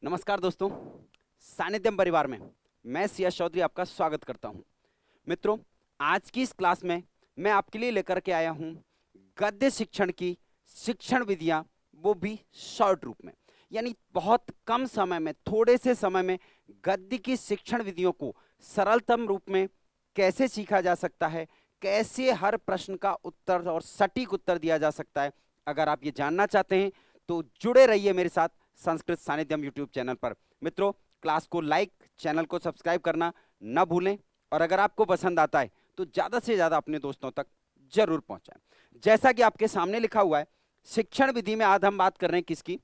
नमस्कार दोस्तों, सानिध्यम परिवार में मैं सिया चौधरी आपका स्वागत करता हूं। मित्रों, आज की इस क्लास में मैं आपके लिए लेकर के आया हूं गद्य शिक्षण की शिक्षण विधियां, वो भी शॉर्ट रूप में, यानी बहुत कम समय में, थोड़े से समय में गद्य की शिक्षण विधियों को सरलतम रूप में कैसे सीखा जा सकता है, कैसे हर प्रश्न का उत्तर और सटीक उत्तर दिया जा सकता है। अगर आप ये जानना चाहते हैं तो जुड़े रहिए मेरे साथ संस्कृत सानिध्यम यूट्यूब चैनल पर। मित्रों, क्लास को लाइक, चैनल को सब्सक्राइब करना न भूलें और अगर आपको पसंद आता है तो ज्यादा से ज्यादा अपने दोस्तों तक जरूर पहुंचाएं। जैसा कि आपके सामने लिखा हुआ है, शिक्षण विधि में आज हम बात कर रहे हैं किसकी?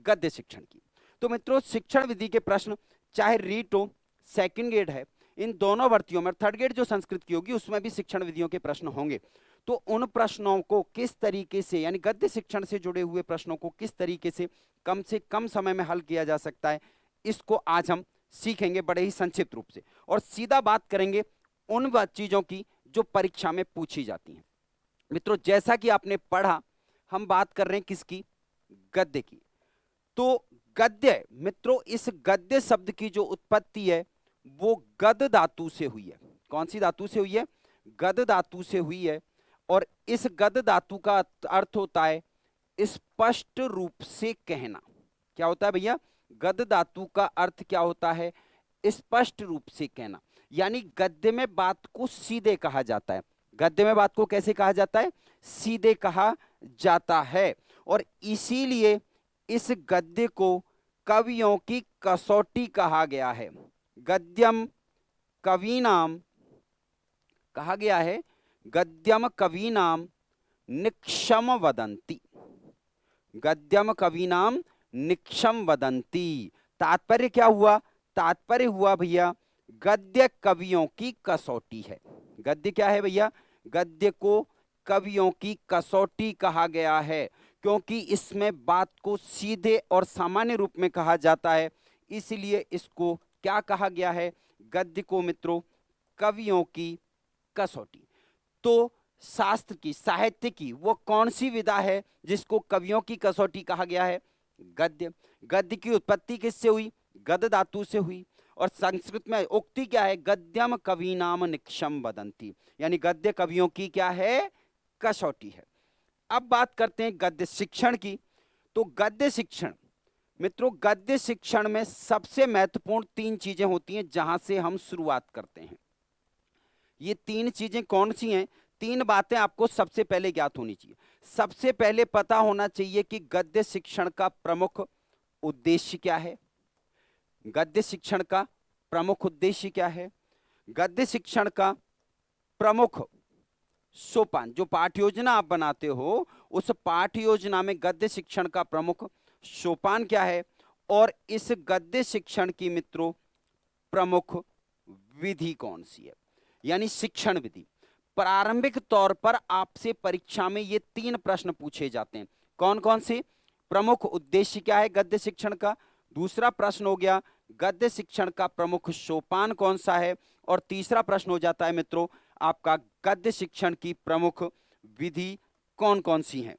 गद्य शिक्षण की। तो मित्रों, शिक्षण विधि के प्रश्न चाहे रीट हो, सेकंड ग्रेड है, इन दोनों भर्तियों में, थर्ड ग्रेड जो संस्कृत की होगी उसमें भी शिक्षण विधियों के प्रश्न होंगे। तो उन प्रश्नों को किस तरीके से, यानी गद्य शिक्षण से जुड़े हुए प्रश्नों को किस तरीके से कम समय में हल किया जा सकता है, इसको आज हम सीखेंगे बड़े ही संक्षिप्त रूप से और सीधा बात करेंगे उन चीजों की जो परीक्षा में पूछी जाती हैं। मित्रों, जैसा कि आपने पढ़ा, हम बात कर रहे हैं किसकी? गद्य की। तो गद्य, मित्रों, इस गद्य शब्द की जो उत्पत्ति है वो गद धातु से हुई है। कौन सी धातु से हुई है? गद धातु से हुई है। और इस गद धातु का अर्थ होता है स्पष्ट रूप से कहना। क्या होता है भैया? गद धातु का अर्थ क्या होता है? स्पष्ट रूप से कहना, यानी गद्य में बात को सीधे कहा जाता है। गद्य में बात को कैसे कहा जाता है? सीधे कहा जाता है। और इसीलिए इस गद्य को कवियों की कसौटी कहा गया है। गद्यम कवीनाम कहा गया है, गद्यम कवीनाम निक्षम वदंती। गद्यम कवीनाम निक्षम वदंती। तात्पर्य क्या हुआ? तात्पर्य हुआ भैया, गद्य कवियों की कसौटी है। गद्य क्या है भैया? गद्य को कवियों की कसौटी कहा गया है, क्योंकि इसमें बात को सीधे और सामान्य रूप में कहा जाता है, इसलिए इसको क्या कहा गया है? गद्य को मित्रों कवियों की कसौटी। तो शास्त्र की, साहित्य की वो कौन सी विधा है जिसको कवियों की कसौटी कहा गया है? गद्य। गद्य की उत्पत्ति किससे हुई? गद धातु से हुई। और संस्कृत में उक्ति क्या है? गद्यम कवीनाम निक्षम वदंती, यानी गद्य कवियों की क्या है? कसौटी है। अब बात करते हैं गद्य शिक्षण की। तो गद्य शिक्षण, मित्रों, गद्य शिक्षण में सबसे महत्वपूर्ण तीन चीजें होती हैं जहां से हम शुरुआत करते हैं। ये तीन चीजें कौन सी हैं? तीन बातें आपको सबसे पहले ज्ञात होनी चाहिए। सबसे पहले पता होना चाहिए कि गद्य शिक्षण का प्रमुख उद्देश्य क्या है। गद्य शिक्षण का प्रमुख उद्देश्य क्या है? गद्य शिक्षण का प्रमुख सोपान, जो पाठ योजना आप बनाते हो, उस पाठ योजना में गद्य शिक्षण का प्रमुख सोपान क्या है? और इस गद्य शिक्षण की मित्रों प्रमुख विधि कौन सी है, यानी शिक्षण विधि। प्रारंभिक तौर पर आपसे परीक्षा में ये तीन प्रश्न पूछे जाते हैं। कौन कौन से? प्रमुख उद्देश्य क्या है गद्य शिक्षण का, दूसरा प्रश्न हो गया गद्य शिक्षण का प्रमुख सोपान कौन सा है, और तीसरा प्रश्न हो जाता है मित्रों आपका गद्य शिक्षण की प्रमुख विधि कौन कौन सी है।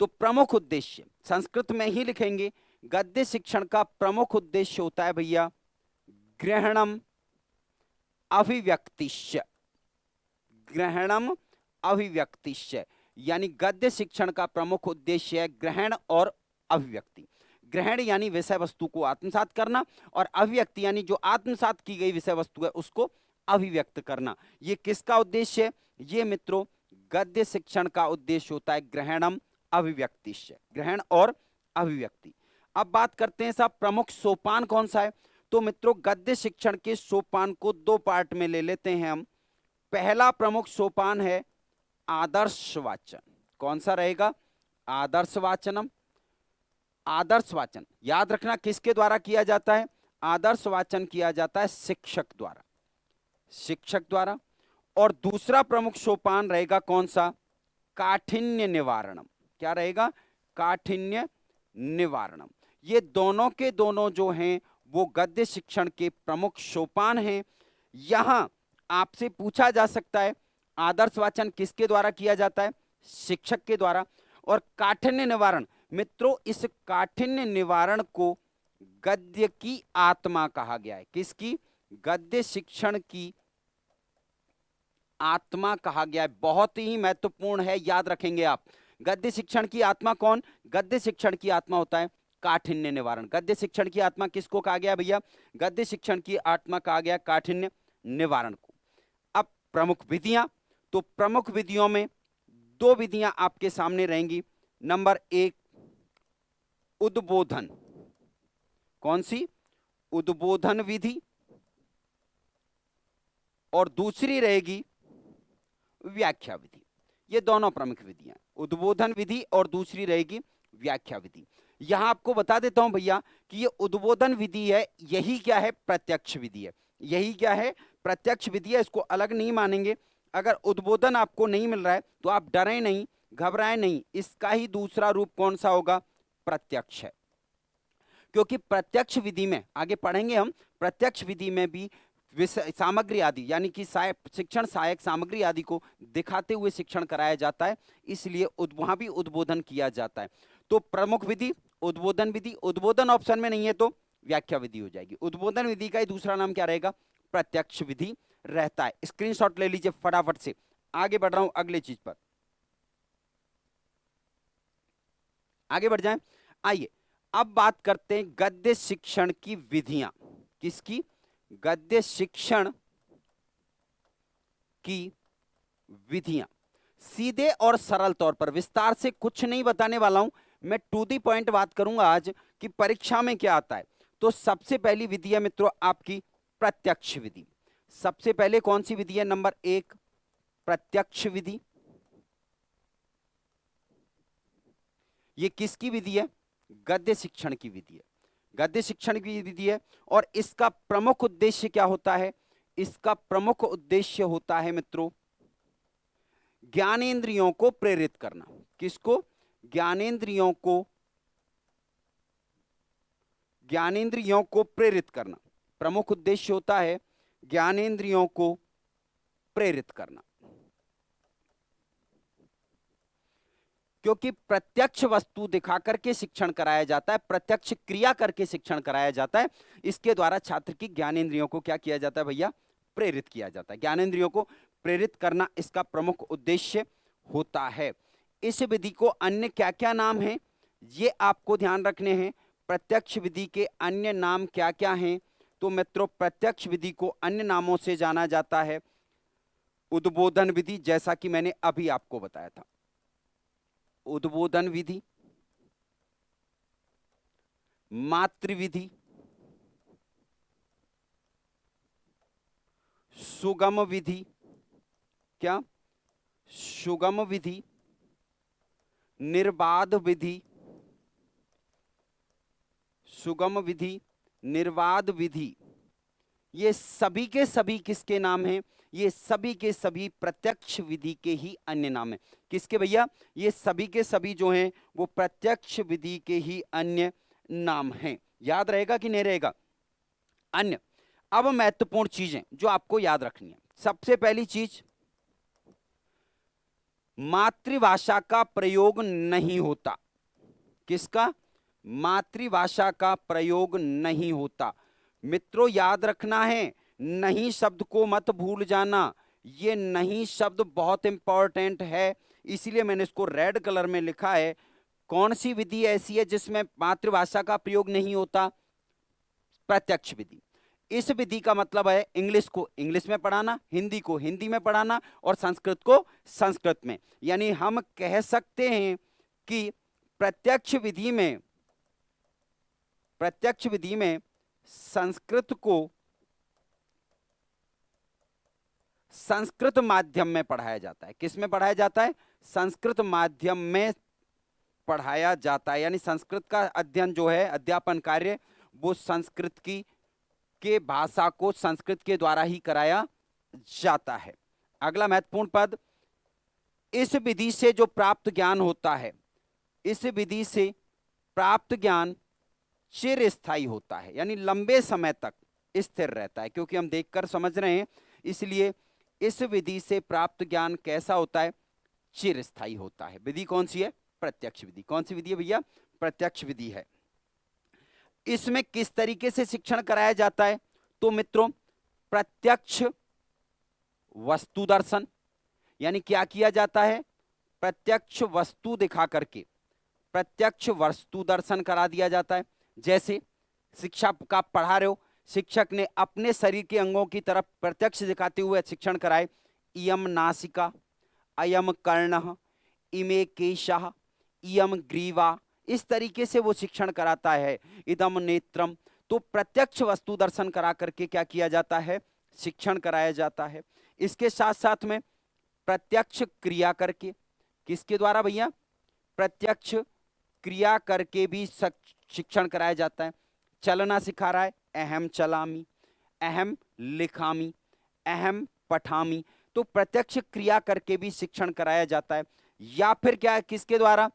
तो प्रमुख उद्देश्य संस्कृत में ही लिखेंगे। गद्य शिक्षण का प्रमुख उद्देश्य होता है भैया ग्रहणम अभिव्यक्तिश्च। ग्रहणम अभिव्यक्तिश्च, यानी गद्य शिक्षण का प्रमुख उद्देश्य है ग्रहण और अभिव्यक्ति। ग्रहण यानी विषय वस्तु को आत्मसात करना, और अभिव्यक्ति यानी जो आत्मसात की गई विषय वस्तु है उसको अभिव्यक्त करना। ये किसका उद्देश्य है? ये मित्रों गद्य शिक्षण का उद्देश्य होता है ग्रहणम अभिव्यक्तिश्च, ग्रहण और अभिव्यक्ति। अब बात करते हैं साहब प्रमुख सोपान कौन सा है। तो मित्रों गद्य शिक्षण के सोपान को दो पार्ट में ले लेते हैं हम। पहला प्रमुख सोपान है आदर्श वाचन। कौन सा रहेगा? आदर्श वाचनम। आदर्श वाचन याद रखना किसके द्वारा किया जाता है? आदर्श वाचन किया जाता है शिक्षक द्वारा, शिक्षक द्वारा। और दूसरा प्रमुख सोपान रहेगा कौन सा? काठिन्य निवारणम। क्या रहेगा? काठिन्य निवारणम। ये दोनों के दोनों जो हैं वो गद्य शिक्षण के प्रमुख सोपान हैं। यहां आपसे पूछा जा सकता है आदर्श वाचन किसके द्वारा किया जाता है? शिक्षक के द्वारा। और काठिन्य निवारण, मित्रों इस काठिन्य निवारण को गद्य की आत्मा कहा गया है। किसकी? गद्य शिक्षण की आत्मा कहा गया है। बहुत ही महत्वपूर्ण है, याद रखेंगे आप। गद्य शिक्षण की आत्मा कौन? गद्य शिक्षण की आत्मा होता है काठिन्य निवारण। गद्य शिक्षण की आत्मा किसको कहा गया भैया? गद्य शिक्षण की आत्मा कहा गया काठिन्य निवारण को। अब प्रमुख विधियां, तो प्रमुख विधियों में दो विधियां आपके सामने रहेंगी। नंबर एक, उद्बोधन। कौन सी? उद्बोधन विधि। और दूसरी रहेगी व्याख्या विधि। ये दोनों प्रमुख विधियां, उद्बोधन विधि और दूसरी रहेगी व्याख्या विधि। यहां आपको बता देता हूं भैया कि ये उद्बोधन विधि है, यही क्या है? प्रत्यक्ष विधि है। यही क्या है? प्रत्यक्ष विधि है। इसको अलग नहीं मानेंगे। अगर उद्बोधन आपको नहीं मिल रहा है तो आप डरें नहीं, घबराएं नहीं। इसका ही दूसरा रूप कौन सा होगा? प्रत्यक्ष है। क्योंकि प्रत्यक्ष विधि में, आगे पढ़ेंगे हम, प्रत्यक्ष विधि में भी सामग्री आदि यानी कि शिक्षण सहायक सामग्री आदि को दिखाते हुए शिक्षण कराया जाता है, इसलिए वहां भी उद्बोधन किया जाता है। तो प्रमुख विधि उद्बोधन विधि। उद्बोधन ऑप्शन में नहीं है तो व्याख्या विधि हो जाएगी। उद्बोधन विधि का ही दूसरा नाम क्या रहेगा? प्रत्यक्ष विधि रहता है। स्क्रीनशॉट ले लीजिए फटाफट से। आगे बढ़ रहा हूं अगले चीज पर, आगे बढ़ जाएं। आइए अब बात करते हैं गद्य शिक्षण की विधियां। किसकी? गद्य शिक्षण की विधियां। सीधे और सरल तौर पर, विस्तार से कुछ नहीं बताने वाला हूं, मैं टू दी पॉइंट बात करूंगा आज कि परीक्षा में क्या आता है। तो सबसे पहली विधि है मित्रों आपकी प्रत्यक्ष विधि। सबसे पहले कौन सी विधि है? नंबर एक, प्रत्यक्ष विधि। ये किसकी विधि है? गद्य शिक्षण की विधि है। गद्य शिक्षण की विधि है। और इसका प्रमुख उद्देश्य क्या होता है? इसका प्रमुख उद्देश्य होता है मित्रों ज्ञानेंद्रियों को प्रेरित करना। किसको? ज्ञानेंद्रियों को, ज्ञानेंद्रियों को प्रेरित करना। प्रमुख उद्देश्य होता है ज्ञानेंद्रियों को प्रेरित करना। क्योंकि प्रत्यक्ष वस्तु दिखा करके शिक्षण कराया जाता है, प्रत्यक्ष क्रिया करके शिक्षण कराया जाता है। इसके द्वारा छात्र की ज्ञानेंद्रियों को क्या किया जाता है भैया? प्रेरित किया जाता है। ज्ञानेंद्रियों को प्रेरित करना इसका प्रमुख उद्देश्य होता है। इस विधि को अन्य क्या क्या नाम हैं ये आपको ध्यान रखने हैं। प्रत्यक्ष विधि के अन्य नाम क्या क्या हैं? तो मित्रों प्रत्यक्ष विधि को अन्य नामों से जाना जाता है उद्बोधन विधि, जैसा कि मैंने अभी आपको बताया था। उद्बोधन विधि, मातृविधि, सुगम विधि। क्या? सुगम विधि, निर्बाध विधि। सुगम विधि, निर्बाध विधि, ये सभी के सभी किसके नाम हैं? ये सभी के सभी प्रत्यक्ष विधि के ही अन्य नाम हैं। किसके भैया? ये सभी के सभी जो हैं वो प्रत्यक्ष विधि के ही अन्य नाम हैं। याद रहेगा कि नहीं रहेगा? अन्य। अब महत्वपूर्ण चीजें जो आपको याद रखनी है। सबसे पहली चीज, मातृभाषा का प्रयोग नहीं होता। किसका? मातृभाषा का प्रयोग नहीं होता। मित्रों याद रखना है, नहीं शब्द को मत भूल जाना। ये नहीं शब्द बहुत इंपॉर्टेंट है, इसीलिए मैंने इसको रेड कलर में लिखा है। कौन सी विधि ऐसी है जिसमें मातृभाषा का प्रयोग नहीं होता? प्रत्यक्ष विधि। इस विधि का मतलब है इंग्लिश को इंग्लिश में पढ़ाना, हिंदी को हिंदी में पढ़ाना और संस्कृत को संस्कृत में। यानी हम कह सकते हैं कि प्रत्यक्ष विधि में, प्रत्यक्ष विधि में संस्कृत को संस्कृत माध्यम में पढ़ाया जाता है। किस में पढ़ाया जाता है? संस्कृत माध्यम में पढ़ाया जाता है। यानी संस्कृत का अध्ययन जो है, अध्यापन कार्य, वो संस्कृत की के भाषा को संस्कृत के द्वारा ही कराया जाता है। अगला महत्वपूर्ण पद, इस विधि से जो प्राप्त ज्ञान होता है, इस विधि से प्राप्त ज्ञान चिरस्थायी होता है, यानी लंबे समय तक स्थिर रहता है। क्योंकि हम देखकर समझ रहे हैं, इसलिए इस विधि से प्राप्त ज्ञान कैसा होता है? चिरस्थायी होता है। विधि कौन सी है? प्रत्यक्ष विधि। कौन सी विधि है भैया? प्रत्यक्ष विधि है। इसमें किस तरीके से शिक्षण कराया जाता है? तो मित्रों, प्रत्यक्ष वस्तु दर्शन, यानी क्या किया जाता है? प्रत्यक्ष वस्तु दिखा करके प्रत्यक्ष वस्तु दर्शन करा दिया जाता है। जैसे शिक्षा का पढ़ा रहे हो, शिक्षक ने अपने शरीर के अंगों की तरफ प्रत्यक्ष दिखाते हुए शिक्षण कराए। इयम नासिका, अयम कर्णः, इमे केशः, इयम ग्रीवा, इस तरीके से वो शिक्षण कराता है। इदम नेत्रम। तो प्रत्यक्ष वस्तु दर्शन करा करके क्या किया जाता है? शिक्षण कराया जाता है। इसके साथ साथ में प्रत्यक्ष क्रिया करके, किसके द्वारा भैया? प्रत्यक्ष क्रिया करके भी शिक्षण कराया जाता है। चलना सिखा रहा है, अहम चलामी, अहम लिखामी, अहम पठामी। तो प्रत्यक्ष क्रिया करके भी शिक्षण कराया जाता है। या फिर क्या है? किसके द्वारा?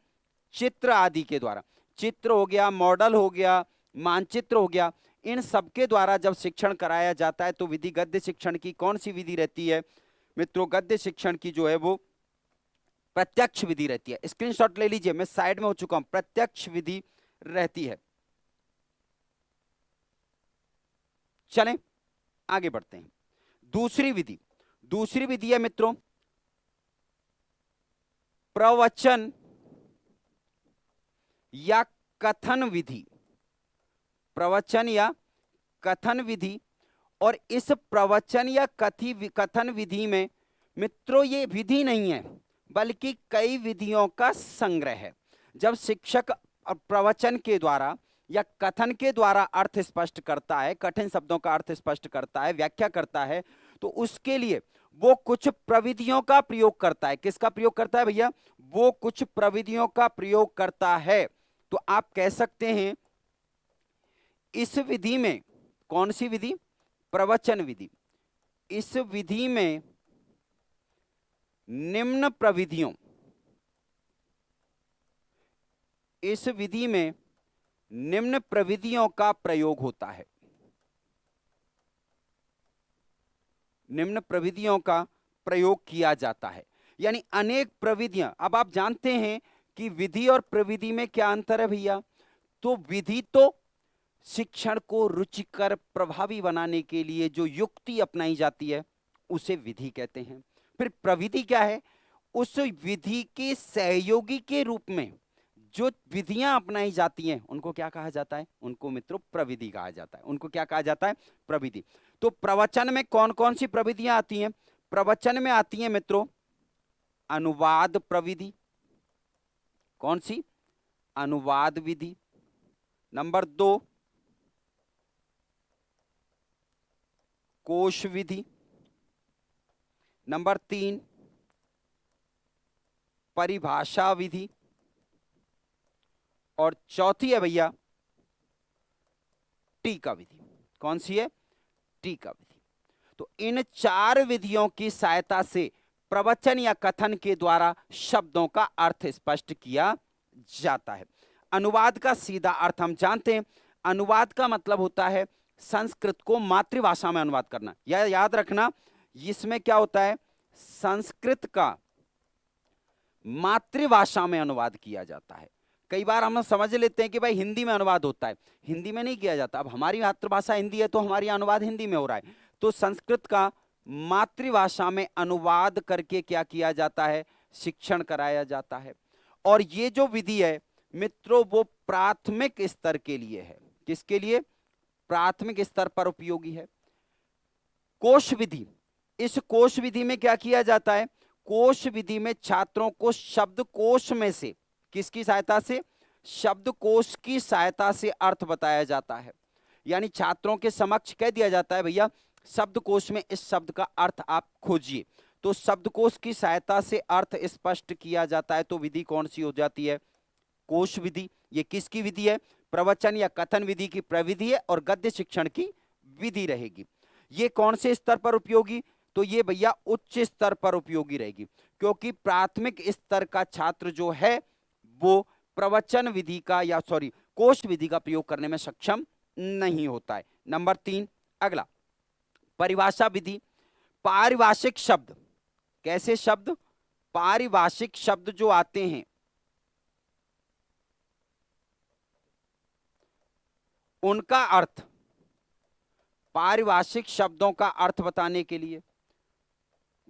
चित्र आदि के द्वारा। चित्र हो गया, मॉडल हो गया, मानचित्र हो गया, इन सबके द्वारा जब शिक्षण कराया जाता है तो विधि गद्य शिक्षण की कौन सी विधि रहती है मित्रों? गद्य शिक्षण की जो है वो प्रत्यक्ष विधि रहती है। स्क्रीनशॉट ले लीजिए, मैं साइड में हो चुका हूं। प्रत्यक्ष विधि रहती है। चलें आगे बढ़ते हैं। दूसरी विधि है मित्रों प्रवचन या कथन विधि। प्रवचन या कथन विधि। और इस प्रवचन या कथन विधि में मित्रों ये विधि नहीं है बल्कि कई विधियों का संग्रह है। जब शिक्षक प्रवचन के द्वारा या कथन के द्वारा अर्थ स्पष्ट करता है, कठिन शब्दों का अर्थ स्पष्ट करता है, व्याख्या करता है, तो उसके लिए वो कुछ प्रविधियों का प्रयोग करता है। किसका प्रयोग करता है भैया? वो कुछ प्रविधियों का प्रयोग करता है। तो आप कह सकते हैं इस विधि में, कौन सी विधि? प्रवचन विधि। इस विधि में निम्न प्रविधियों, इस विधि में निम्न प्रविधियों का प्रयोग होता है। निम्न प्रविधियों का प्रयोग किया जाता है, यानी अनेक प्रविधियां। अब आप जानते हैं कि विधि और प्रविधि में क्या अंतर है भैया? तो विधि तो शिक्षण को रुचिकर प्रभावी बनाने के लिए जो युक्ति अपनाई जाती है उसे विधि कहते हैं। फिर प्रविधि क्या है? उस विधि के सहयोगी के रूप में जो विधियां अपनाई जाती हैं उनको क्या कहा जाता है? उनको मित्रों प्रविधि कहा जाता है। उनको क्या कहा जाता है? प्रविधि। तो प्रवचन में कौन कौन सी प्रविधियां आती हैं? प्रवचन में आती हैं मित्रों अनुवाद प्रविधि। कौन सी? अनुवाद विधि। नंबर 2 कोश विधि। नंबर 3 परिभाषा विधि। और चौथी है भैया टीका विधि। कौन सी है? टीका विधि। तो इन 4 विधियों की सहायता से प्रवचन या कथन के द्वारा शब्दों का अर्थ स्पष्ट किया जाता है। अनुवाद का सीधा अर्थ हम जानते हैं। अनुवाद का मतलब होता है संस्कृत को मातृभाषा में अनुवाद करना। या याद रखना, इसमें क्या होता है? संस्कृत का मातृभाषा में अनुवाद किया जाता है। कई बार हम समझ लेते हैं कि भाई हिंदी में अनुवाद होता है, हिंदी में नहीं किया जाता। अब हमारी मातृभाषा हिंदी है तो हमारी अनुवाद हिंदी में हो रहा है। तो संस्कृत का मातृभाषा में अनुवाद करके क्या किया जाता है? शिक्षण कराया जाता है। और ये जो विधि है मित्रों वो प्राथमिक स्तर के लिए है। किसके लिए? प्राथमिक स्तर पर उपयोगी है। कोश विधि। इस कोश विधि में क्या किया जाता है? कोश विधि में छात्रों को शब्दकोश में से, किसकी सहायता से? शब्दकोश की सहायता से अर्थ बताया जाता है। यानी छात्रों के समक्ष कह दिया जाता है भैया शब्दकोश में इस शब्द का अर्थ आप खोजिए। तो शब्दकोश की सहायता से अर्थ स्पष्ट किया जाता है। तो विधि कौन सी हो जाती है? कोश विधि। ये किसकी विधि है? प्रवचन या कथन विधि की प्रविधि है और गद्य शिक्षण की विधि रहेगी। ये कौन से स्तर पर उपयोगी? तो ये भैया उच्च स्तर पर उपयोगी रहेगी, क्योंकि प्राथमिक स्तर का छात्र जो है वो प्रवचन विधि का या कोश विधि का प्रयोग करने में सक्षम नहीं होता है। नंबर 3 अगला परिभाषा विधि। पारिभाषिक शब्द। कैसे शब्द? पारिभाषिक शब्द जो आते हैं उनका अर्थ, पारिभाषिक शब्दों का अर्थ बताने के लिए।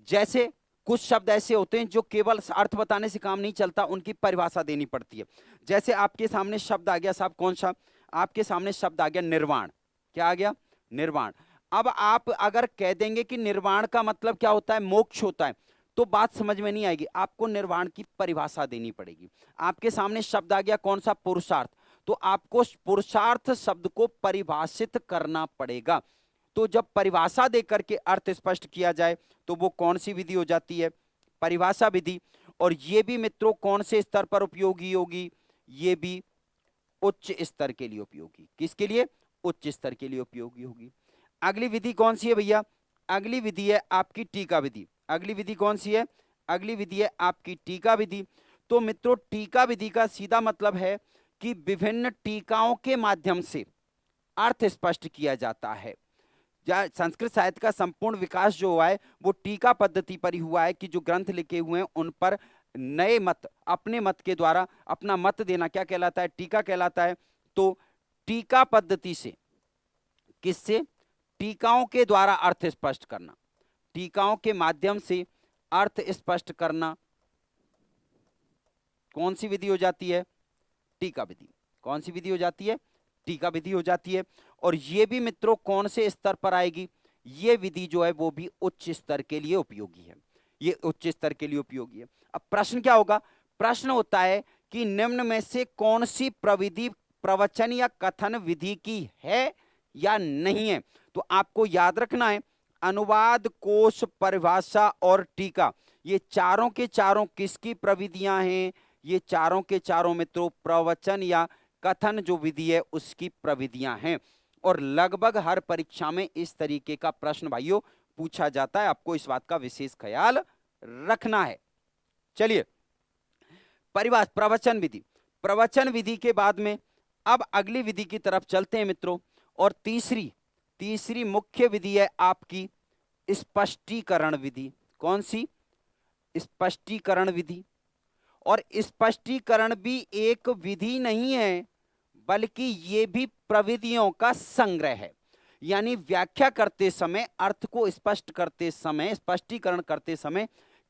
जैसे कुछ शब्द ऐसे होते हैं जो केवल अर्थ बताने से काम नहीं चलता, उनकी परिभाषा देनी पड़ती है। जैसे आपके सामने शब्द आ गया साहब, कौन सा? आपके सामने शब्द आ गया निर्वाण। क्या आ गया? निर्वाण। अब आप अगर कह देंगे कि निर्वाण का मतलब क्या होता है, मोक्ष होता है, तो बात समझ में नहीं आएगी। आपको निर्वाण की परिभाषा देनी पड़ेगी। आपके सामने शब्द आ गया कौन सा? पुरुषार्थ। तो आपको पुरुषार्थ शब्द को परिभाषित करना पड़ेगा। तो जब परिभाषा देकर के अर्थ स्पष्ट किया जाए तो वो कौन सी विधि हो जाती है? परिभाषा विधि। और ये भी मित्रों कौन से स्तर पर उपयोगी होगी? ये भी उच्च स्तर के लिए उपयोगी। किसके लिए? उच्च स्तर के लिए उपयोगी होगी। अगली विधि कौन सी है भैया? अगली विधि है आपकी टीका विधि। अगली विधि कौन सी है? अगली विधि है आपकी टीका विधि। तो मित्रों टीका विधि का सीधा मतलब है कि विभिन्न टीकाओं के माध्यम से अर्थ स्पष्ट किया जाता है। संस्कृत साहित्य का संपूर्ण विकास जो हुआ है वो टीका पद्धति पर ही हुआ है कि जो ग्रंथ लिखे हुए हैं उन पर नए मत, अपने मत के द्वारा अपना मत देना क्या कहलाता है? टीका कहलाता है। तो टीका पद्धति से, किससे? टीकाओं के द्वारा अर्थ स्पष्ट करना, टीकाओं के माध्यम से अर्थ स्पष्ट करना कौन सी विधि हो जाती है? टीका विधि। कौन सी विधि हो जाती है? टीका विधि हो जाती है। और ये भी मित्रों कौन से स्तर पर आएगी? ये विधि जो है वो भी उच्च स्तर के लिए उपयोगी है। ये उच्च स्तर के लिए उपयोगी है। अब प्रश्न क्या होगा? प्रश्न होता है कि निम्न में से कौन सी प्रविधि प्रवचन या कथन विधि की है या नहीं है? तो आपको याद रखना है अनुवाद, कोश, परिभाषा और टीका, ये चारों के चारों किसकी प्रविधियां हैं? ये चारों के चारों मित्रों प्रवचन या कथन जो विधि है उसकी प्रविधियां हैं। और लगभग हर परीक्षा में इस तरीके का प्रश्न भाइयों पूछा जाता है। आपको इस बात का विशेष ख्याल रखना है। चलिए, परिभाषा, प्रवचन विधि। प्रवचन विधि के बाद में अब अगली विधि की तरफ चलते हैं मित्रों। और तीसरी मुख्य विधि है आपकी स्पष्टीकरण विधि। कौन सी? स्पष्टीकरण विधि। और स्पष्टीकरण भी एक विधि नहीं है बल्कि ये भी प्रविधियों का संग्रह है। यानी व्याख्या करते समय, अर्थ को स्पष्ट करते समय, स्पष्टीकरण करते समय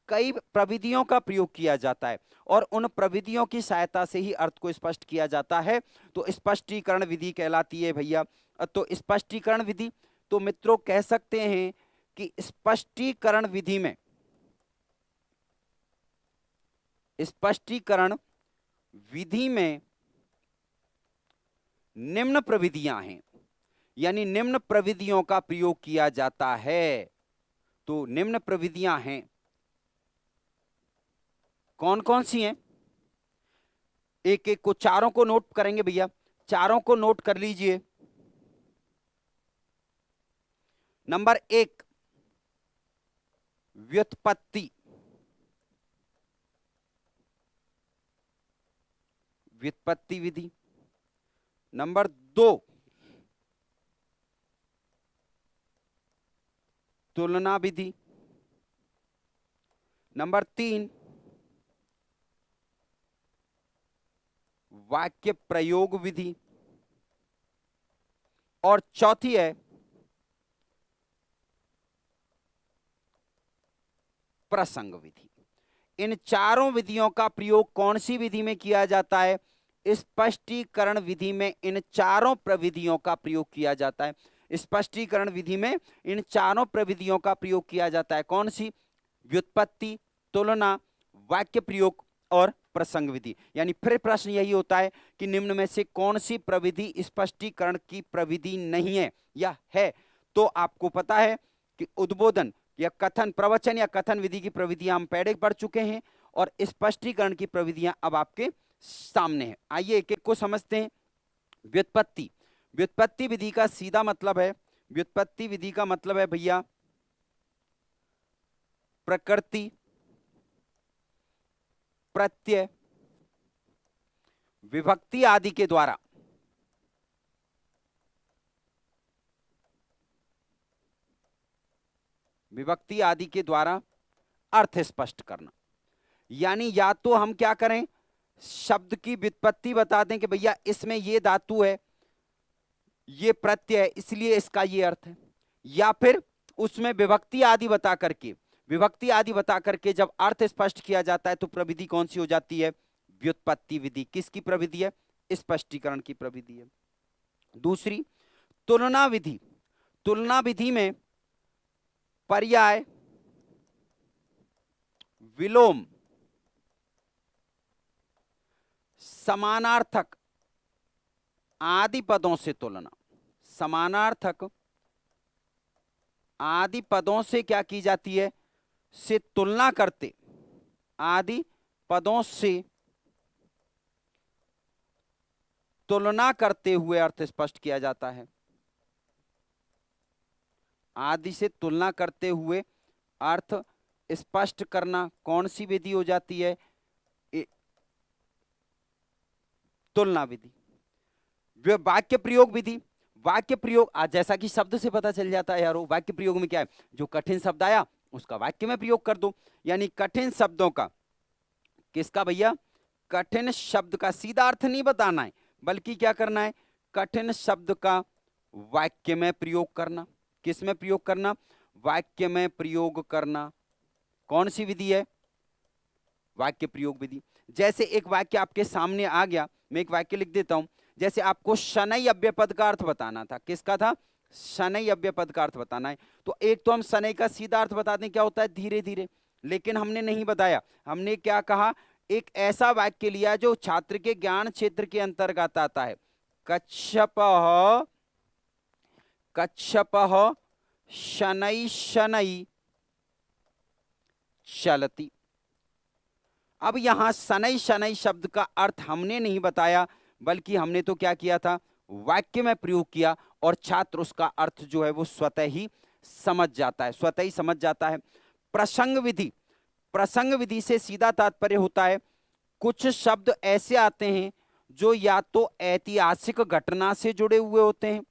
कई प्रविधियों का प्रयोग किया जाता है और उन प्रविधियों की सहायता से ही अर्थ को स्पष्ट किया जाता है। तो स्पष्टीकरण विधि कहलाती है भैया। तो स्पष्टीकरण विधि, तो मित्रों कह सकते हैं कि स्पष्टीकरण विधि में निम्न प्रविधियां हैं, यानी निम्न प्रविधियों का प्रयोग किया जाता है। तो निम्न प्रविधियां हैं, कौन कौन सी हैं? एक एक को, चारों को नोट करेंगे भैया, चारों को नोट कर लीजिए। नंबर 1 व्युत्पत्ति। व्युत्पत्ति विधि। नंबर 2 तुलना विधि। नंबर 3 वाक्य प्रयोग विधि। और चौथी है प्रसंग विधि। इन चारों विधियों का प्रयोग कौन सी विधि में किया जाता है? स्पष्टीकरण विधि में इन चारों प्रविधियों का प्रयोग किया जाता है। स्पष्टीकरण विधि में इन चारों प्रविधियों का प्रयोग किया जाता है। कौन सी? व्युत्पत्ति, तुलना, वाक्य प्रयोग और प्रसंग विधि। यानी फिर प्रश्न यही होता है कि निम्न में से कौन सी प्रविधि स्पष्टीकरण की प्रविधि नहीं है या है? तो आपको पता है कि उद्बोधन या कथन, प्रवचन या कथन विधि की प्रविधियां हम पहले पढ़ चुके हैं और स्पष्टीकरण की प्रविधियां अब आपके सामने हैं। आइए एक एक को समझते हैं। व्युत्पत्ति। व्युत्पत्ति विधि का सीधा मतलब है, व्युत्पत्ति विधि का मतलब है भैया प्रकृति, प्रत्यय, विभक्ति आदि के द्वारा अर्थ स्पष्ट करना। यानी या तो हम क्या करें, शब्द की व्युत्पत्ति बता दें कि भैया इसमें ये धातु है, ये प्रत्यय है इसलिए इसका ये अर्थ है। या फिर उसमें विभक्ति आदि बता करके, विभक्ति आदि बता करके जब अर्थ स्पष्ट किया जाता है तो प्रविधि कौन सी हो जाती है? व्युत्पत्ति विधि। किसकी प्रविधि है? स्पष्टीकरण की प्रविधि है। दूसरी तुलना विधि। तुलना विधि में पर्याय, विलोम, समानार्थक आदि पदों से तुलना। समानार्थक आदि पदों से क्या की जाती है? से तुलना करते, आदि पदों से तुलना करते हुए अर्थ स्पष्ट किया जाता है। आदि से तुलना करते हुए अर्थ स्पष्ट करना कौन सी विधि हो जाती है? तुलना विधि। वाक्य प्रयोग विधि। वाक्य प्रयोग जैसा कि शब्द से पता चल जाता है यारो, वाक्य प्रयोग में क्या है? जो कठिन शब्द आया उसका वाक्य में प्रयोग कर दो। यानी कठिन शब्दों का, किसका भैया? कठिन शब्द का सीधा अर्थ नहीं बताना है, बल्कि क्या करना है? कठिन शब्द का वाक्य में प्रयोग करना। किस में प्रयोग करना? वाक्य में प्रयोग करना। कौन सी विधि है? वाक्य प्रयोग विधि। जैसे एक वाक्य आपके सामने आ गया, मैं एक वाक्य लिख देता हूं। जैसे आपको शनै अव्ययपद का अर्थ बताना था। किसका था? शनै अव्ययपद का अर्थ बताना है। तो एक तो हम शनै का सीधा अर्थ बताते हैं, क्या होता है? धीरे धीरे। लेकिन हमने नहीं बताया, हमने क्या कहा? एक ऐसा वाक्य लिया जो छात्र के ज्ञान क्षेत्र के अंतर्गत आता है। कच्छपः कच्छपः शनै शनै चलति। अब यहां शनै शनै शब्द का अर्थ हमने नहीं बताया, बल्कि हमने तो क्या किया था? वाक्य में प्रयोग किया, और छात्र उसका अर्थ जो है वो स्वतः ही समझ जाता है, स्वतः ही समझ जाता है। प्रसंग विधि। प्रसंग विधि से सीधा तात्पर्य होता है कुछ शब्द ऐसे आते हैं जो या तो ऐतिहासिक घटना से जुड़े हुए होते हैं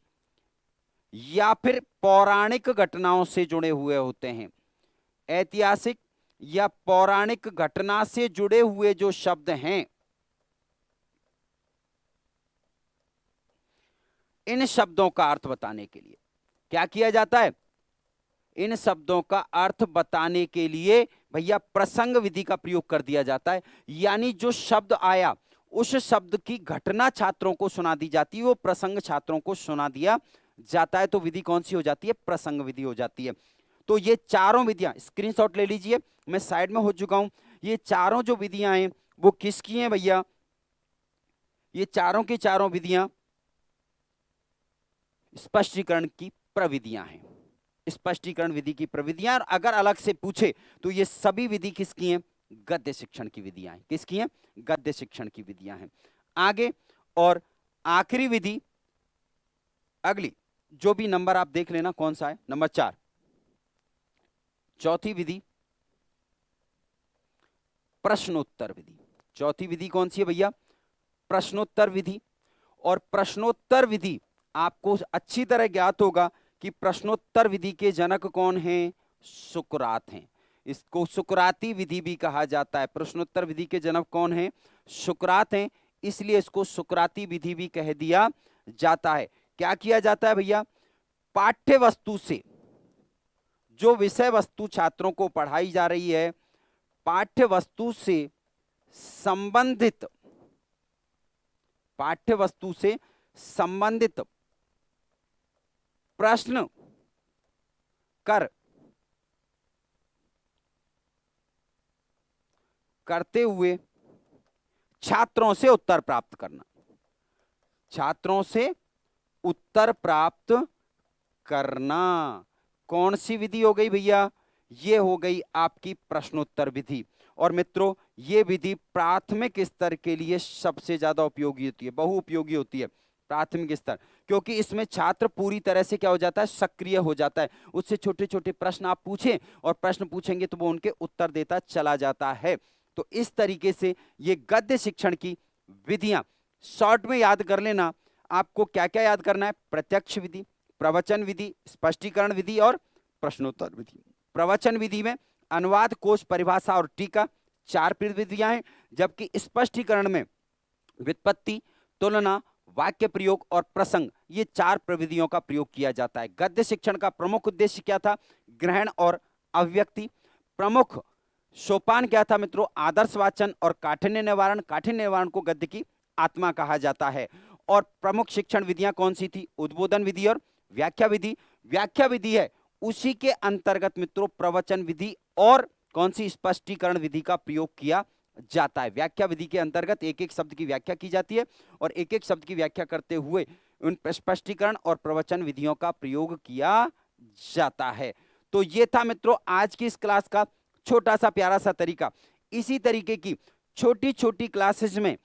या फिर पौराणिक घटनाओं से जुड़े हुए होते हैं। ऐतिहासिक या पौराणिक घटना से जुड़े हुए जो शब्द हैं, इन शब्दों का अर्थ बताने के लिए क्या किया जाता है? इन शब्दों का अर्थ बताने के लिए भैया प्रसंग विधि का प्रयोग कर दिया जाता है। यानी जो शब्द आया उस शब्द की घटना छात्रों को सुना दी जाती है, वो प्रसंग छात्रों को सुना दिया जाता है। तो विधि कौन सी हो जाती है? प्रसंग विधि हो जाती है। तो ये चारों विधियां स्क्रीनशॉट ले लीजिए, मैं साइड में हो चुका हूं। ये चारों जो विधियां हैं वो किसकी हैं भैया? ये चारों की चारों विधियां स्पष्टीकरण की प्रविधियां हैं। स्पष्टीकरण विधि की प्रविधियां। और अगर अलग से पूछे तो ये सभी विधि किसकी हैं? गद्य शिक्षण की विधियां हैं। किसकी हैं? गद्य शिक्षण की विधियां हैं। आगे और आखिरी विधि, अगली जो भी नंबर आप देख लेना कौन सा है, नंबर 4, चौथी विधि प्रश्नोत्तर विधि। चौथी विधि कौन सी है भैया? प्रश्नोत्तर विधि। और प्रश्नोत्तर विधि आपको अच्छी तरह ज्ञात होगा कि प्रश्नोत्तर विधि के जनक कौन हैं? सुकरात हैं। इसको सुकराती विधि भी कहा जाता है। प्रश्नोत्तर विधि के जनक कौन हैं? सुकरात हैं, इसलिए इसको सुकराती विधि भी कह दिया जाता है। क्या किया जाता है भैया? पाठ्य वस्तु से जो विषय वस्तु छात्रों को पढ़ाई जा रही है, पाठ्य वस्तु से संबंधित, पाठ्य वस्तु से संबंधित प्रश्न करते हुए छात्रों से उत्तर प्राप्त करना। छात्रों से उत्तर प्राप्त करना कौन सी विधि हो गई भैया? ये हो गई आपकी प्रश्नोत्तर विधि। और मित्रों ये विधि प्राथमिक स्तर के लिए सबसे ज्यादा उपयोगी होती है, बहुउपयोगी होती है प्राथमिक स्तर, क्योंकि इसमें छात्र पूरी तरह से क्या हो जाता है? सक्रिय हो जाता है। उससे छोटे छोटे प्रश्न आप पूछें और प्रश्न पूछेंगे तो वो उनके उत्तर देता चला जाता है। तो इस तरीके से ये गद्य शिक्षण की विधियां शॉर्ट में याद कर लेना। आपको क्या क्या याद करना है? प्रत्यक्ष विधि, प्रवचन विधि, स्पष्टीकरण विधि और प्रश्नोत्तर विधि। प्रवचन विधि में अनुवाद, कोश, परिभाषा और टीका 4 विधियां हैं, जबकि स्पष्टीकरण में व्युत्पत्ति, तुलना, वाक्य प्रयोग और प्रसंग, ये 4 प्रविधियों का प्रयोग किया जाता है। गद्य शिक्षण का प्रमुख उद्देश्य क्या था? ग्रहण और अभिव्यक्ति। प्रमुख सोपान क्या था मित्रों? आदर्श वाचन और काठिन्य निवारण। काठिन्य निवारण को गद्य की आत्मा कहा जाता है। और प्रमुख शिक्षण विधियां कौन सी थी? उद्बोधन विधि और व्याख्या विधि। व्याख्या विधि है उसी के अंतर्गत मित्रों प्रवचन विधि और कौन सी? स्पष्टीकरण विधि का प्रयोग किया जाता है। व्याख्या विधि के अंतर्गत एक एक शब्द की व्याख्या की जाती है और एक एक शब्द की व्याख्या करते हुए उन स्पष्टीकरण और प्रवचन विधियों का प्रयोग किया जाता है। तो ये था मित्रों आज की इस क्लास का छोटा सा प्यारा सा तरीका। इसी तरीके की छोटी छोटी क्लासेज में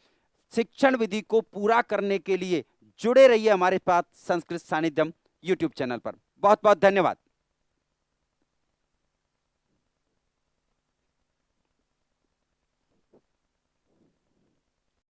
शिक्षण विधि को पूरा करने के लिए जुड़े रहिए हमारे पास संस्कृत सानिध्यम यूट्यूब चैनल पर। बहुत बहुत धन्यवाद।